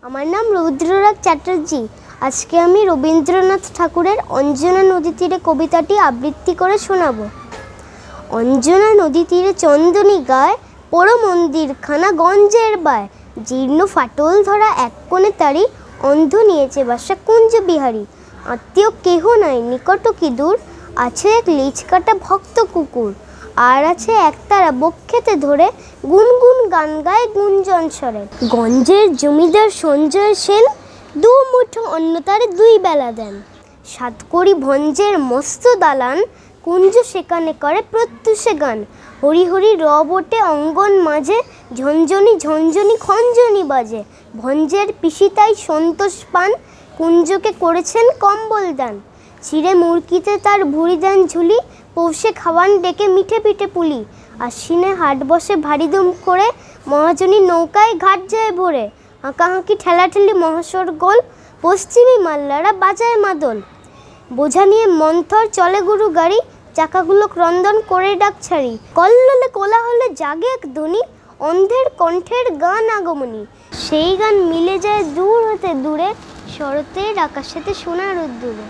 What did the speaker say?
আমার নাম রুদ্ররাগ চ্যাটার্জি। আজকে আমি রবীন্দ্রনাথ ঠাকুরের অঞ্জনা নদী তীরে কবিতাটি আবৃত্তি করে শোনাব। অঞ্জনা নদী তীরে চন্দনী গায়, পোড়ো মন্দিরখানা গঞ্জের বায়। জীর্ণ ফাটল ধরা এক কোণে তারি, অন্ধ নিয়েছে বাসা কুঞ্জ বিহারী। আত্মীয় কেহ নাই নিকট কি দূর, আছে এক লিচ কাটা ভক্ত কুকুর। আর আছে একতারা বক্ষেতে ধরে, গুনগুন গান গায় গুঞ্জন স্বরে। গঞ্জের জমিদার সঞ্জয় সেন, দু মুঠো অন্ন তারে দুই বেলা দেন। সাতকড়ি ভঞ্জের মস্ত দালান, কুঞ্জ সেখানে করে প্রত্যুষে গান। হরি হরি রব ওঠে অঙ্গন মাঝে, ঝঞ্ঝনি ঝঞ্ঝনি খঞ্জনি বাজে। ভঞ্জের পিসি তাই সন্তোষ পান, কুঞ্জকে করেছেন কম্বল দান। চিড়ে মুরকিতে তার ভুঁড়ি দেন ঝুলি, পৌষে খাওয়ান ডেকে মিঠে পিঠে পুলি। আশ্বিনে হাট বসে ভারী দুম করে, মহাজনী নৌকায় ঘাট যায় ভরে। হাঁকাহাঁকি ঠেলাঠেলি মহাসর গোল, পশ্চিমী মাল্লারা বাজায় মাদল। বোঝা নিয়ে মন্থর চলে গুরু গাড়ি, চাকাগুলো ক্রন্দন করে ডাক ছাড়ি। কল্লোলে কোলাহলে জাগে এক ধ্বনি, অন্ধের কণ্ঠের গান আগমনী। সেই গান মিলে যায় দূর হতে দূরে, শরতের আকাশেতে সোনার রোদ্দুরে।